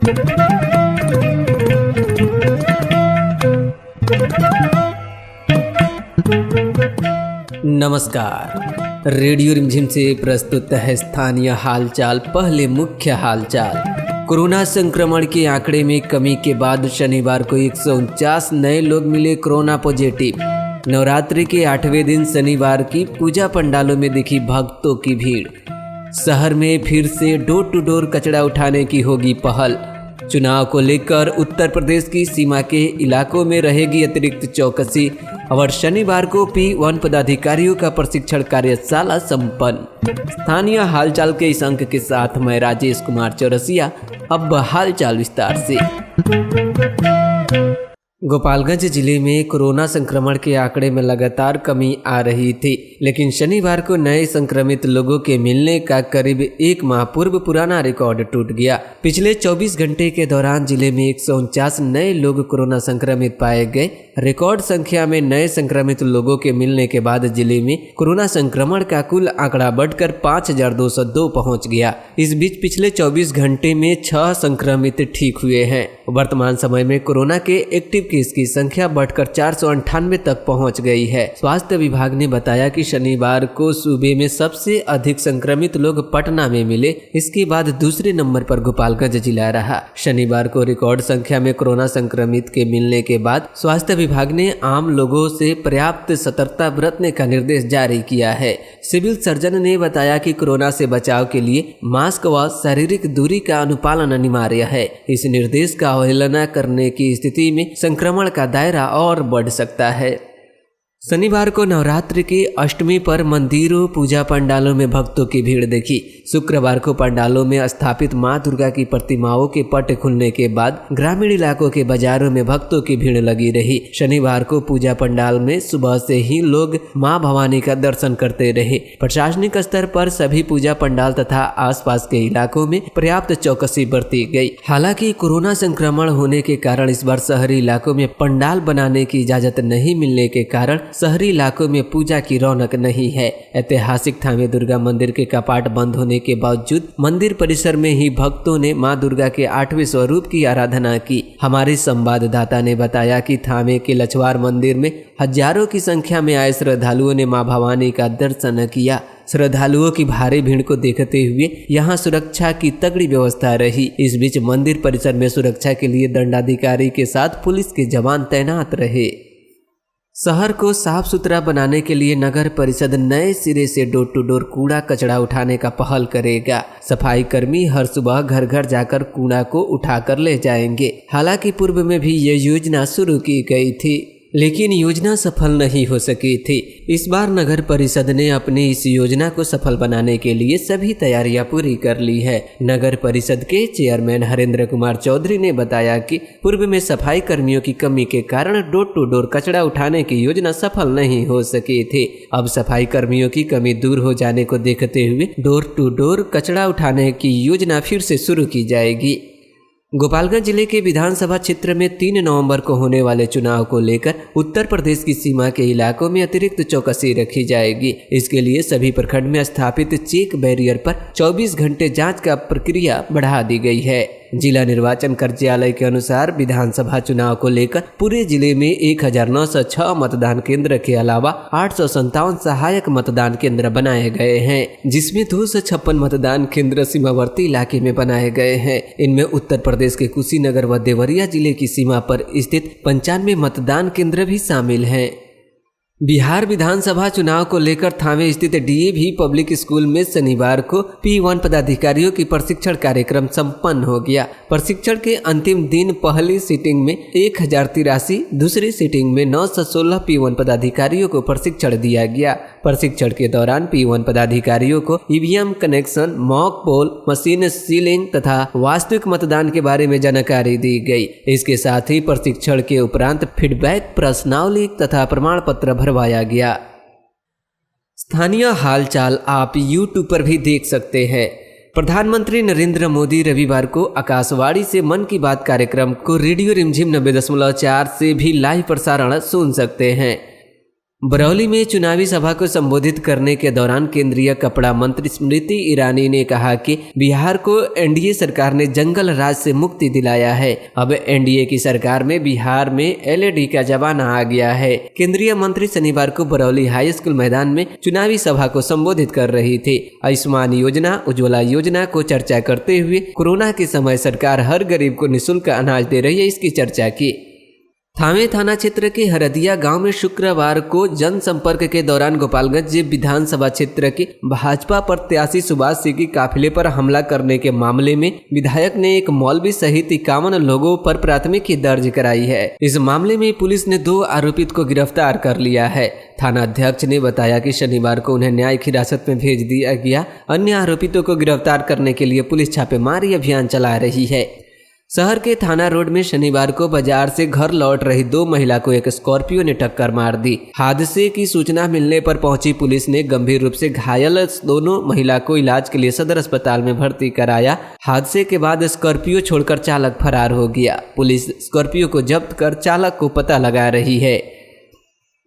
नमस्कार। रेडियो रिमझिम से प्रस्तुत है स्थानीय हालचाल। पहले मुख्य हालचाल। कोरोना संक्रमण के आंकड़े में कमी के बाद शनिवार को 149 नए लोग मिले कोरोना पॉजिटिव। नवरात्रि के 8वें दिन शनिवार की पूजा पंडालों में दिखी भक्तों की भीड़। शहर में फिर से डोर टू डोर कचरा उठाने की होगी पहल। चुनाव को लेकर उत्तर प्रदेश की सीमा के इलाकों में रहेगी अतिरिक्त चौकसी। और शनिवार को P1 पदाधिकारियों का प्रशिक्षण कार्यशाला संपन्न। स्थानीय हालचाल के इस अंक के साथ मैं राजेश कुमार चौरसिया। अब हालचाल विस्तार से। गोपालगंज जिले में कोरोना संक्रमण के आंकड़े में लगातार कमी आ रही थी, लेकिन शनिवार को नए संक्रमित लोगों के मिलने का करीब एक माह पूर्व पुराना रिकॉर्ड टूट गया। पिछले 24 घंटे के दौरान जिले में 149 नए लोग कोरोना संक्रमित पाए गए। रिकॉर्ड संख्या में नए संक्रमित लोगों के मिलने के बाद जिले में कोरोना संक्रमण का कुल आंकड़ा बढ़कर 5202 पहुंच गया। इस बीच पिछले 24 घंटे में 6 संक्रमित ठीक हुए हैं। वर्तमान समय में कोरोना के एक्टिव केस की संख्या बढ़कर 498 तक पहुंच गई है। स्वास्थ्य विभाग ने बताया कि शनिवार को सूबे में सबसे अधिक संक्रमित लोग पटना में मिले। इसके बाद दूसरे नंबर पर गोपालगंज जिला रहा। शनिवार को रिकॉर्ड संख्या में कोरोना संक्रमित के मिलने के बाद स्वास्थ्य विभाग ने आम लोगों से पर्याप्त सतर्कता बरतने का निर्देश जारी किया है। सिविल सर्जन ने बताया कि कोरोना से बचाव के लिए मास्क व शारीरिक दूरी का अनुपालन अनिवार्य है। इस निर्देश का अवहेलना करने की स्थिति में संक्रमण का दायरा और बढ़ सकता है। शनिवार को नवरात्रि की अष्टमी पर मंदिरों पूजा पंडालों में भक्तों की भीड़ देखी। शुक्रवार को पंडालों में स्थापित मां दुर्गा की प्रतिमाओं के पट खुलने के बाद ग्रामीण इलाकों के बाजारों में भक्तों की भीड़ लगी रही। शनिवार को पूजा पंडाल में सुबह से ही लोग मां भवानी का दर्शन करते रहे। प्रशासनिक स्तर पर सभी पूजा पंडाल तथा आसपास के इलाकों में पर्याप्त चौकसी बरती गई। हालांकि कोरोना संक्रमण होने के कारण इस बार शहरी इलाकों में पंडाल बनाने की इजाजत नहीं मिलने के कारण शहरी इलाकों में पूजा की रौनक नहीं है। ऐतिहासिक थामे दुर्गा मंदिर के कपाट बंद होने के बावजूद मंदिर परिसर में ही भक्तों ने मां दुर्गा के 8वें स्वरूप की आराधना की। हमारे संवाददाता ने बताया कि थामे के लछवार मंदिर में हजारों की संख्या में आए श्रद्धालुओं ने मां भवानी का दर्शन किया। श्रद्धालुओं की भारी भीड़ को देखते हुए यहां सुरक्षा की तगड़ी व्यवस्था रही। इस बीच मंदिर परिसर में सुरक्षा के लिए दंडाधिकारी के साथ पुलिस के जवान तैनात रहे। शहर को साफ सुथरा बनाने के लिए नगर परिषद नए सिरे से डोर टू डोर कूड़ा कचरा उठाने का पहल करेगा। सफाई कर्मी हर सुबह घर घर जाकर कूड़ा को उठाकर ले जाएंगे। हालांकि पूर्व में भी ये योजना शुरू की गई थी, लेकिन योजना सफल नहीं हो सकी थी। इस बार नगर परिषद ने अपनी इस योजना को सफल बनाने के लिए सभी तैयारियां पूरी कर ली है। नगर परिषद के चेयरमैन हरेंद्र कुमार चौधरी ने बताया कि पूर्व में सफाई कर्मियों की कमी के कारण डोर टू डोर कचरा उठाने की योजना सफल नहीं हो सकी थी। अब सफाई कर्मियों की कमी दूर हो जाने को देखते हुए डोर टू डोर कचरा उठाने की योजना फिर से शुरू की जाएगी। गोपालगंज जिले के विधानसभा क्षेत्र में 3 नवंबर को होने वाले चुनाव को लेकर उत्तर प्रदेश की सीमा के इलाकों में अतिरिक्त चौकसी रखी जाएगी। इसके लिए सभी प्रखंड में स्थापित चेक बैरियर पर 24 घंटे जांच का प्रक्रिया बढ़ा दी गई है। जिला निर्वाचन कार्यालय के अनुसार विधानसभा चुनाव को लेकर पूरे जिले में 1906 मतदान केंद्र के अलावा 857 सहायक मतदान केंद्र बनाए गए हैं, जिसमें 256 मतदान केंद्र सीमावर्ती इलाके में बनाए गए हैं। इनमें उत्तर प्रदेश के कुशीनगर व देवरिया जिले की सीमा पर स्थित 95 मतदान केंद्र भी शामिल हैं। बिहार विधानसभा चुनाव को लेकर थावे स्थित DAV पब्लिक स्कूल में शनिवार को P1 पदाधिकारियों की प्रशिक्षण कार्यक्रम संपन्न हो गया। प्रशिक्षण के अंतिम दिन पहली सीटिंग में 1083, दूसरी सीटिंग में 916 P1 पदाधिकारियों को प्रशिक्षण दिया गया। प्रशिक्षण के दौरान P1 पदाधिकारियों को EVM connection, mock poll, machine ceiling तथा वास्तविक मतदान के बारे में जानकारी दी गई। इसके साथ ही प्रशिक्षण के उपरांत फीडबैक, प्रश्नावली तथा प्रमाण पत्र भरवाया गया। स्थानीय हालचाल आप YouTube पर भी देख सकते हैं। प्रधानमंत्री नरेंद्र मोदी रविवार को आकाशवाणी से मन की बात कार्यक्रम को रेडियो रिमझिम 90.4 से भी लाइव प्रसारण सुन सकते हैं। बरौली में चुनावी सभा को संबोधित करने के दौरान केंद्रीय कपड़ा मंत्री स्मृति ईरानी ने कहा कि बिहार को एनडीए सरकार ने जंगल राज से मुक्ति दिलाया है। अब एनडीए की सरकार में बिहार में एलईडी का जमाना आ गया है। केंद्रीय मंत्री शनिवार को बरौली हाई स्कूल मैदान में चुनावी सभा को संबोधित कर रही थी। आयुष्मान योजना, उज्ज्वला योजना को चर्चा करते हुए कोरोना के समय सरकार हर गरीब को निःशुल्क अनाज दे रही है, इसकी चर्चा की। थावे थाना क्षेत्र के हरदिया गांव में शुक्रवार को जनसंपर्क के दौरान गोपालगंज विधानसभा क्षेत्र के भाजपा प्रत्याशी सुभाष सिंह की काफिले पर हमला करने के मामले में विधायक ने एक मौलवी सहित 51 लोगों पर प्राथमिकी दर्ज कराई है। इस मामले में पुलिस ने 2 आरोपित को गिरफ्तार कर लिया है। थाना अध्यक्ष ने बताया कि शनिवार को उन्हें न्यायिक हिरासत में भेज दिया गया। अन्य आरोपितों को गिरफ्तार करने के लिए पुलिस छापेमारी अभियान चला रही है। शहर के थाना रोड में शनिवार को बाजार से घर लौट रही 2 महिला को एक स्कॉर्पियो ने टक्कर मार दी। हादसे की सूचना मिलने पर पहुंची पुलिस ने गंभीर रूप से घायल दोनों महिला को इलाज के लिए सदर अस्पताल में भर्ती कराया। हादसे के बाद स्कॉर्पियो छोड़कर चालक फरार हो गया। पुलिस स्कॉर्पियो को जब्त कर चालक को पता लगा रही है।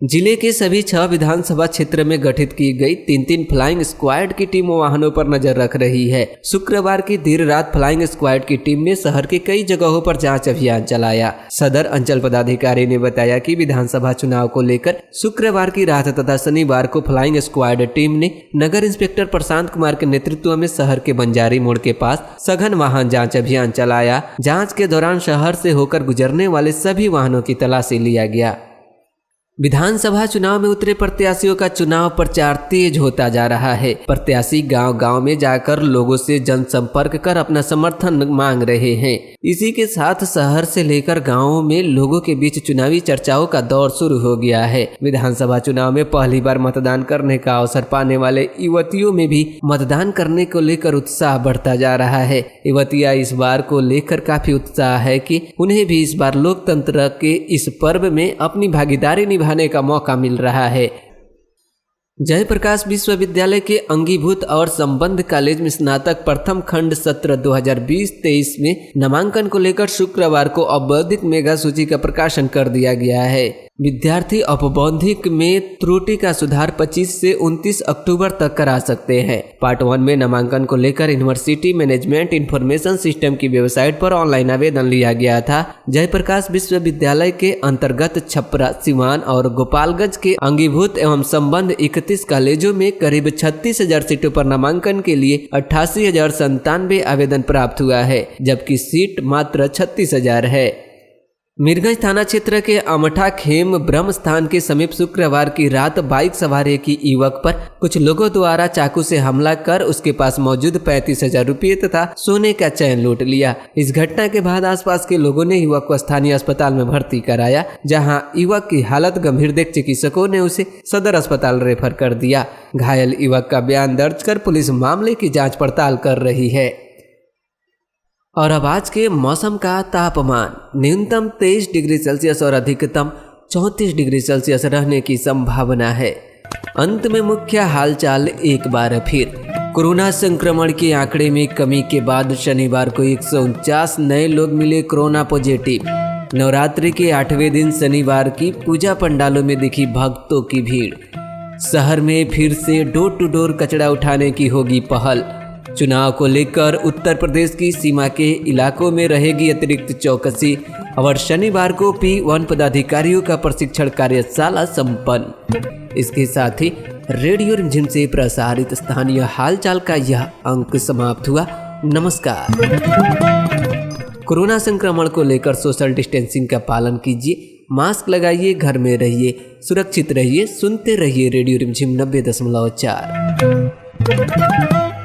जिले के सभी 6 विधानसभा क्षेत्र में गठित की गई 3-3 फ्लाइंग स्क्वाड की टीम वाहनों पर नजर रख रही है। शुक्रवार की देर रात फ्लाइंग स्क्वाड की टीम ने शहर के कई जगहों पर जांच अभियान चलाया। सदर अंचल पदाधिकारी ने बताया कि विधानसभा चुनाव को लेकर शुक्रवार की रात तथा शनिवार को फ्लाइंग स्क्वाड टीम ने नगर इंस्पेक्टर प्रशांत कुमार के नेतृत्व में शहर के बंजारी मोड़ के पास सघन वाहन जाँच अभियान चलाया। जाँच के दौरान शहर से होकर गुजरने वाले सभी वाहनों की तलाशी लिया गया। विधानसभा चुनाव में उतरे प्रत्याशियों का चुनाव प्रचार तेज होता जा रहा है। प्रत्याशी गांव-गांव में जाकर लोगों से जनसंपर्क कर अपना समर्थन मांग रहे हैं। इसी के साथ शहर से लेकर गांवों में लोगों के बीच चुनावी चर्चाओं का दौर शुरू हो गया है। विधानसभा चुनाव में पहली बार मतदान करने का अवसर पाने वाले युवतियों में भी मतदान करने को लेकर उत्साह बढ़ता जा रहा है। युवतियां इस बार को लेकर काफी उत्साह है कि उन्हें भी इस बार लोकतंत्र के इस पर्व में अपनी भागीदारी निभाने का मौका मिल रहा है। जयप्रकाश विश्वविद्यालय के अंगीभूत और संबंध कॉलेज में स्नातक प्रथम खंड सत्र 2020-23 में नामांकन को लेकर शुक्रवार को औपबौद्धिक मेगा सूची का प्रकाशन कर दिया गया है। विद्यार्थी औपबौद्धिक में त्रुटि का सुधार 25 से 29 अक्टूबर तक करा सकते हैं। पार्ट 1 में नामांकन को लेकर यूनिवर्सिटी मैनेजमेंट इंफॉर्मेशन सिस्टम की वेबसाइट पर ऑनलाइन आवेदन लिया गया था। जयप्रकाश विश्वविद्यालय के अंतर्गत छपरा, सिवान और गोपालगंज के अंगीभूत एवं संबंध 31 कॉलेजों में करीब 36,000 सीटों पर नामांकन के लिए 88,097 आवेदन प्राप्त हुआ है, जबकि सीट मात्र 36,000 है। मीरगंज थाना क्षेत्र के अमठा खेम ब्रह्म स्थान के समीप शुक्रवार की रात बाइक सवार एक युवक पर कुछ लोगों द्वारा चाकू से हमला कर उसके पास मौजूद 35,000 रुपये तथा सोने का चैन लूट लिया। इस घटना के बाद आसपास के लोगों ने युवक को स्थानीय अस्पताल में भर्ती कराया, जहां युवक की हालत गंभीर देख चिकित्सकों ने उसे सदर अस्पताल रेफर कर दिया। घायल युवक का बयान दर्ज कर पुलिस मामले की जाँच पड़ताल कर रही है। और अब आज के मौसम का तापमान, न्यूनतम 23 डिग्री सेल्सियस और अधिकतम 34 डिग्री सेल्सियस रहने की संभावना है। अंत में मुख्य हालचाल एक बार फिर। कोरोना संक्रमण के आंकड़े में कमी के बाद शनिवार को 149 नए लोग मिले कोरोना पॉजिटिव। नवरात्रि के 8वें दिन शनिवार की पूजा पंडालों में दिखी भक्तों की भीड़। शहर में फिर से डोर टू डोर कचरा उठाने की होगी पहल। चुनाव को लेकर उत्तर प्रदेश की सीमा के इलाकों में रहेगी अतिरिक्त चौकसी। और शनिवार को P1 पदाधिकारियों का प्रशिक्षण कार्यशाला संपन्न। इसके साथ ही रेडियो रिमझिम से प्रसारित स्थानीय हालचाल का यह अंक समाप्त हुआ। नमस्कार। कोरोना संक्रमण को लेकर सोशल डिस्टेंसिंग का पालन कीजिए, मास्क लगाइए, घर में रहिए, सुरक्षित रहिए। सुनते रहिए रेडियो रिमझिम 90.4।